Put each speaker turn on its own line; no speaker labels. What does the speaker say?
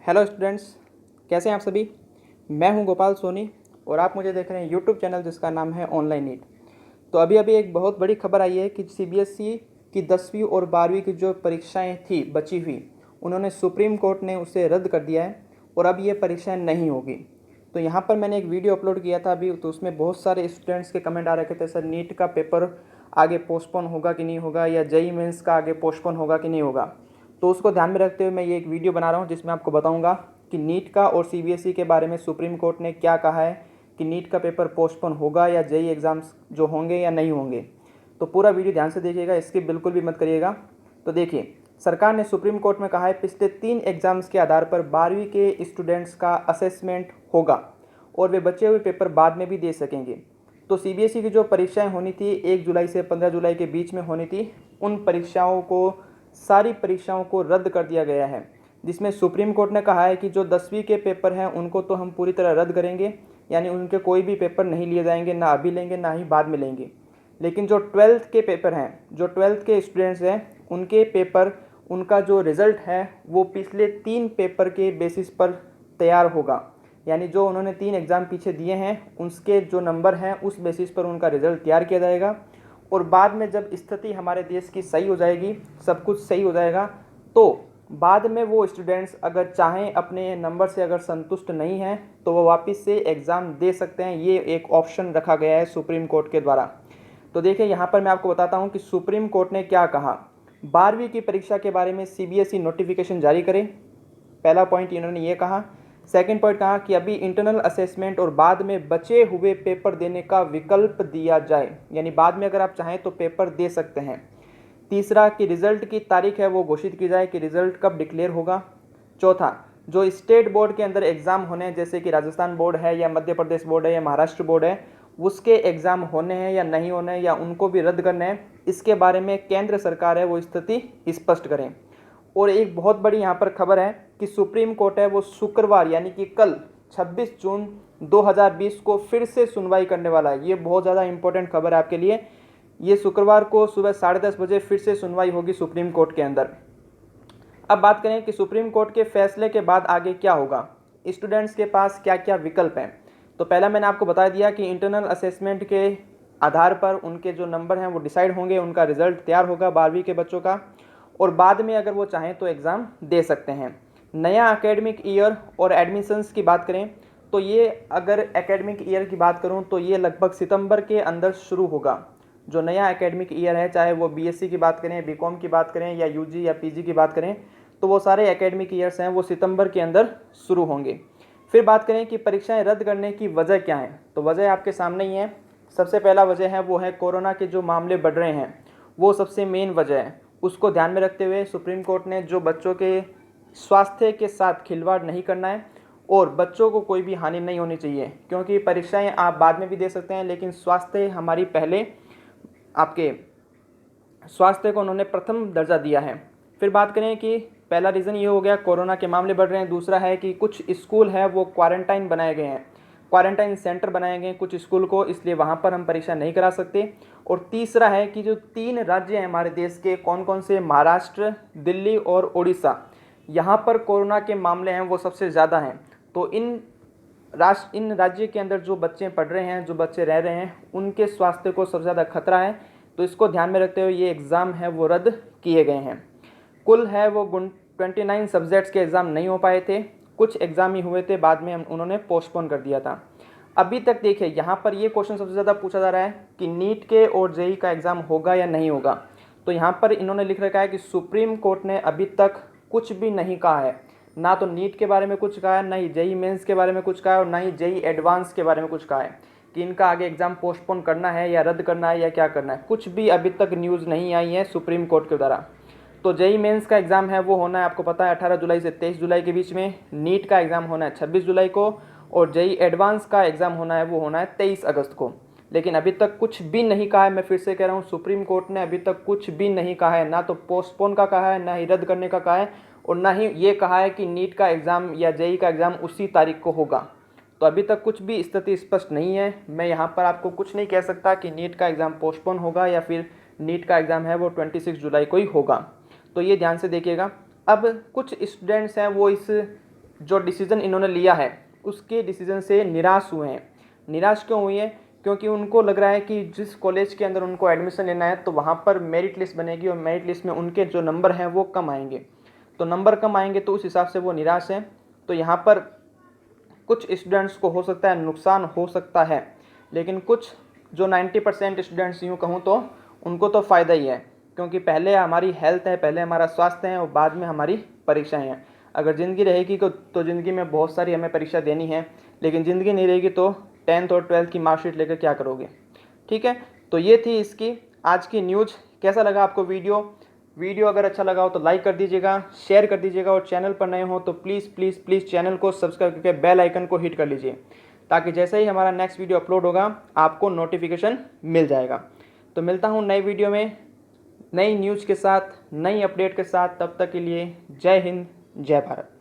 Hello students, कैसे हैं आप सभी। मैं हूं गोपाल सोनी और आप मुझे देख रहे हैं यूट्यूब चैनल जिसका नाम है ऑनलाइन नीट। तो अभी अभी एक बहुत बड़ी खबर आई है कि सीबीएसई की 10वीं और 12वीं की जो परीक्षाएं थी बची हुई, उन्होंने सुप्रीम कोर्ट ने उसे रद्द कर दिया है और अब ये परीक्षाएं नहीं होगी। तो यहाँ पर मैंने एक वीडियो अपलोड किया था अभी, तो उसमें बहुत सारे स्टूडेंट्स के कमेंट आ रखे थे, सर नीट का पेपर आगे पोस्टपोन होगा कि नहीं होगा, या जेईई मेंस का आगे पोस्टपोन होगा कि नहीं होगा। तो उसको ध्यान में रखते हुए मैं ये एक वीडियो बना रहा हूँ जिसमें आपको बताऊँगा कि नीट का और सीबीएसई के बारे में सुप्रीम कोर्ट ने क्या कहा है, कि नीट का पेपर पोस्टपोन होगा या जेईई एग्ज़ाम्स जो होंगे या नहीं होंगे। तो पूरा वीडियो ध्यान से देखिएगा, स्किप बिल्कुल भी मत करिएगा। तो देखिए, सरकार ने सुप्रीम कोर्ट में कहा है पिछले 3 एग्ज़ाम्स के आधार पर 12वीं के स्टूडेंट्स का असेसमेंट होगा और वे बचे हुए पेपर बाद में भी दे सकेंगे। तो सीबीएसई की जो परीक्षाएं होनी थी 1 जुलाई से 15 जुलाई के बीच में होनी थी, उन परीक्षाओं को, सारी परीक्षाओं को रद्द कर दिया गया है, जिसमें सुप्रीम कोर्ट ने कहा है कि जो 10वीं के पेपर हैं उनको तो हम पूरी तरह रद्द करेंगे, यानी उनके कोई भी पेपर नहीं लिए जाएंगे, ना अभी लेंगे ना ही बाद में लेंगे। लेकिन जो 12th के पेपर हैं, जो 12th के स्टूडेंट्स हैं, उनके पेपर, उनका जो रिज़ल्ट है वो पिछले 3 पेपर के बेसिस पर तैयार होगा। यानी जो उन्होंने 3 एग्ज़ाम पीछे दिए हैं उसके जो नंबर हैं उस बेसिस पर उनका रिज़ल्ट तैयार किया जाएगा। और बाद में जब स्थिति हमारे देश की सही हो जाएगी, सब कुछ सही हो जाएगा, तो बाद में वो स्टूडेंट्स अगर चाहें अपने नंबर से अगर संतुष्ट नहीं हैं तो वो वापस से एग्ज़ाम दे सकते हैं। ये एक ऑप्शन रखा गया है सुप्रीम कोर्ट के द्वारा। तो देखिए, यहाँ पर मैं आपको बताता हूँ कि सुप्रीम कोर्ट ने क्या कहा। 12वीं की परीक्षा के बारे में सीबीएसई नोटिफिकेशन जारी करे, पहला पॉइंट इन्होंने ये कहा। सेकंड पॉइंट कहा कि अभी इंटरनल असेसमेंट और बाद में बचे हुए पेपर देने का विकल्प दिया जाए, यानी बाद में अगर आप चाहें तो पेपर दे सकते हैं। तीसरा कि रिज़ल्ट की तारीख है वो घोषित की जाए कि रिज़ल्ट कब डिक्लेयर होगा। चौथा, जो स्टेट बोर्ड के अंदर एग्ज़ाम होने हैं, जैसे कि राजस्थान बोर्ड है या मध्य प्रदेश बोर्ड है या महाराष्ट्र बोर्ड है, उसके एग्ज़ाम होने हैं या नहीं होने हैं या उनको भी रद्द करने हैं, इसके बारे में केंद्र सरकार है वो स्थिति स्पष्ट करें। और एक बहुत बड़ी यहाँ पर खबर है कि सुप्रीम कोर्ट है वो शुक्रवार यानी कि कल 26 जून 2020 को फिर से सुनवाई करने वाला है। ये बहुत ज़्यादा इंपॉर्टेंट खबर है आपके लिए। ये शुक्रवार को सुबह 10:30 बजे फिर से सुनवाई होगी सुप्रीम कोर्ट के अंदर। अब बात करें कि सुप्रीम कोर्ट के फैसले के बाद आगे क्या होगा, स्टूडेंट्स के पास क्या क्या विकल्प हैं। तो पहला मैंने आपको बता दिया कि इंटरनल असेसमेंट के आधार पर उनके जो नंबर हैं वो डिसाइड होंगे, उनका रिजल्ट तैयार होगा 12वीं के बच्चों का, और बाद में अगर वो चाहें तो एग्ज़ाम दे सकते हैं। नया एकेडमिक ईयर और एडमिशन्स की बात करें तो ये, अगर एकेडमिक ईयर की बात करूं तो ये लगभग सितंबर के अंदर शुरू होगा। जो नया एकेडमिक ईयर है, चाहे वो बीएससी की बात करें, बीकॉम की बात करें या यूजी या पीजी की बात करें, तो वो सारे एकेडमिक ईयर्स हैं वो सितंबर के अंदर शुरू होंगे। फिर बात करें कि परीक्षाएं रद्द करने की वजह क्या है, तो वजह आपके सामने ही है। सबसे पहला वजह है वो है कोरोना के जो मामले बढ़ रहे हैं, वो सबसे मेन वजह है। उसको ध्यान में रखते हुए सुप्रीम कोर्ट ने जो बच्चों के स्वास्थ्य के साथ खिलवाड़ नहीं करना है और बच्चों को कोई भी हानि नहीं होनी चाहिए, क्योंकि परीक्षाएं आप बाद में भी दे सकते हैं लेकिन स्वास्थ्य हमारी पहले, आपके स्वास्थ्य को उन्होंने प्रथम दर्जा दिया है। फिर बात करें कि पहला रीज़न ये हो गया कोरोना के मामले बढ़ रहे हैं, दूसरा है कि कुछ स्कूल हैं वो क्वारंटाइन बनाए गए हैं, क्वारंटाइन सेंटर बनाए गए हैं कुछ स्कूल को, इसलिए वहाँ पर हम परीक्षा नहीं करा सकते। और तीसरा है कि जो 3 राज्य हैं हमारे देश के, कौन कौन से, महाराष्ट्र, दिल्ली और उड़ीसा, यहाँ पर कोरोना के मामले हैं वो सबसे ज़्यादा हैं। तो इन राज्य के अंदर जो बच्चे पढ़ रहे हैं, जो बच्चे रह रहे हैं, उनके स्वास्थ्य को सबसे ज़्यादा खतरा है। तो इसको ध्यान में रखते हुए ये एग्ज़ाम है वो रद्द किए गए हैं। कुल है वो 29 सब्जेक्ट्स के एग्ज़ाम नहीं हो पाए थे, कुछ एग्ज़ाम ही हुए थे, बाद में उन्होंने पोस्टपोन कर दिया था। अभी तक देखिए, यहाँ पर ये क्वेश्चन सबसे ज़्यादा पूछा जा रहा है कि नीट के और जेईई का एग्ज़ाम होगा या नहीं होगा। तो यहाँ पर इन्होंने लिख रखा है कि सुप्रीम कोर्ट ने अभी तक कुछ भी नहीं कहा है, ना तो नीट के बारे में कुछ कहा है, ना ही जेईई मेंस के बारे में कुछ कहा है, और ना ही जेईई एडवांस के बारे में कुछ कहा है कि इनका आगे एग्ज़ाम पोस्टपोन करना है या रद्द करना है या क्या करना है। कुछ भी अभी तक न्यूज़ नहीं आई है सुप्रीम कोर्ट के द्वारा। तो जेईई मेंस का एग्ज़ाम है वो होना है, आपको पता है, 18 जुलाई से 23 जुलाई के बीच में। नीट का एग्ज़ाम होना है 26 जुलाई को, और जेईई एडवांस का एग्ज़ाम होना है वो होना है 23 अगस्त को। लेकिन अभी तक कुछ भी नहीं कहा है, मैं फिर से कह रहा हूँ, सुप्रीम कोर्ट ने अभी तक कुछ भी नहीं कहा है, ना तो पोस्टपोन का कहा है, ना ही रद्द करने का कहा है, और ना ही ये कहा है कि नीट का एग्ज़ाम या जेईई का एग्ज़ाम उसी तारीख को होगा। तो अभी तक कुछ भी स्थिति स्पष्ट नहीं है। मैं यहाँ पर आपको कुछ नहीं कह सकता कि नीट का एग्ज़ाम पोस्टपोन होगा या फिर नीट का एग्ज़ाम है वो 26 जुलाई को ही होगा। तो ये ध्यान से देखिएगा। अब कुछ स्टूडेंट्स हैं वो इस जो डिसीज़न इन्होंने लिया है उसके डिसीज़न से निराश हुए हैं। निराश क्यों हुए हैं? क्योंकि उनको लग रहा है कि जिस कॉलेज के अंदर उनको एडमिशन लेना है तो वहाँ पर मेरिट लिस्ट बनेगी और मेरिट लिस्ट में उनके जो नंबर हैं वो कम आएंगे। तो नंबर कम आएंगे तो उस हिसाब से वो निराश हैं। तो यहाँ पर कुछ स्टूडेंट्स को हो सकता है नुकसान हो सकता है, लेकिन कुछ जो 90% स्टूडेंट्स यूँ कहूँ तो उनको तो फ़ायदा ही है, क्योंकि पहले हमारी हेल्थ है, पहले हमारा स्वास्थ्य है और बाद में हमारी परीक्षाएं हैं। अगर ज़िंदगी रहेगी तो ज़िंदगी में बहुत सारी हमें परीक्षा देनी है, लेकिन ज़िंदगी नहीं रहेगी तो 10th और 12th की मार्कशीट लेकर क्या करोगे। ठीक है, तो ये थी इसकी आज की न्यूज़। कैसा लगा आपको वीडियो अगर अच्छा लगा हो तो लाइक कर दीजिएगा, शेयर कर दीजिएगा और चैनल पर नए हो तो प्लीज़ प्लीज़ प्लीज़ चैनल को सब्सक्राइब करके बेल आइकन को हिट कर लीजिए, ताकि जैसे ही हमारा नेक्स्ट वीडियो अपलोड होगा आपको नोटिफिकेशन मिल जाएगा। तो मिलता हूँ नई वीडियो में नई न्यूज़ के साथ, नई अपडेट के साथ। तब तक के लिए जय हिंद, जय भारत।